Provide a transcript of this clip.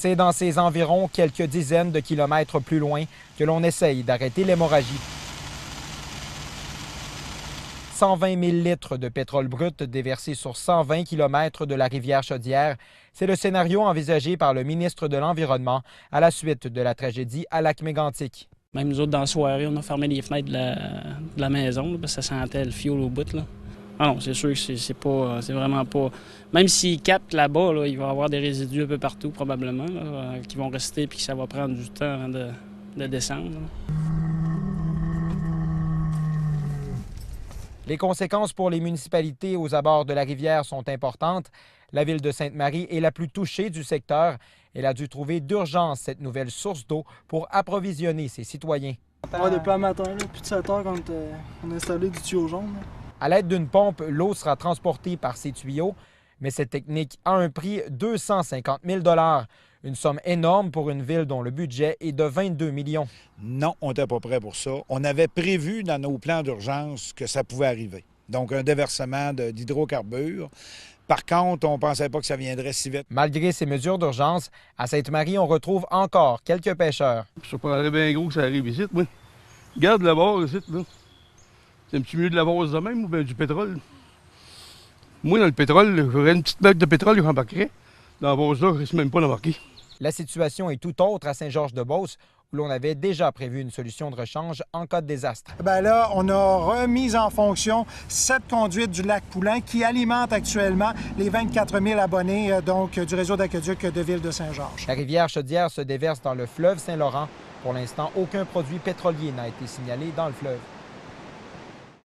C'est dans ces environs, quelques dizaines de kilomètres plus loin, que l'on essaye d'arrêter l'hémorragie. 120 000 litres de pétrole brut déversés sur 120 km de la rivière Chaudière. C'est le scénario envisagé par le ministre de l'Environnement à la suite de la tragédie à Lac-Mégantic. Même nous autres, dans la soirée, on a fermé les fenêtres de la maison là, parce que ça sentait le fioul au bout. Là. Ah non, c'est sûr que c'est vraiment pas... Même s'ils captent là-bas, là, il va y avoir des résidus un peu partout probablement là, qui vont rester puis que ça va prendre du temps avant de descendre. Là. Les conséquences pour les municipalités aux abords de la rivière sont importantes. La ville de Sainte-Marie est la plus touchée du secteur. Elle a dû trouver d'urgence cette nouvelle source d'eau pour approvisionner ses citoyens. Ouais, depuis un matin, là, plus de 7 heures, quand on a installé du tuyau jaune. Là. À l'aide d'une pompe, l'eau sera transportée par ces tuyaux, mais cette technique a un prix de 250 000 $, une somme énorme pour une ville dont le budget est de 22 millions. Non, on n'était pas prêt pour ça. On avait prévu dans nos plans d'urgence que ça pouvait arriver. Donc, un déversement d'hydrocarbures. Par contre, on ne pensait pas que ça viendrait si vite. Malgré ces mesures d'urgence, à Sainte-Marie, on retrouve encore quelques pêcheurs. Ça paraît bien gros que ça arrive ici, oui. Regarde la vase ici, là. C'est un petit milieu de la vase de même ou bien du pétrole? Moi, dans le pétrole, j'aurais une petite bague de pétrole que j'embarquerais. Dans la vase-là, je ne risque même pas d'embarquer. La situation est tout autre à Saint-Georges-de-Beauce, où l'on avait déjà prévu une solution de rechange en cas de désastre. Bien là, on a remis en fonction 7 conduites du lac Poulain qui alimentent actuellement les 24 000 abonnés donc, du réseau d'aqueduc de Ville de Saint-Georges. La rivière Chaudière se déverse dans le fleuve Saint-Laurent. Pour l'instant, aucun produit pétrolier n'a été signalé dans le fleuve.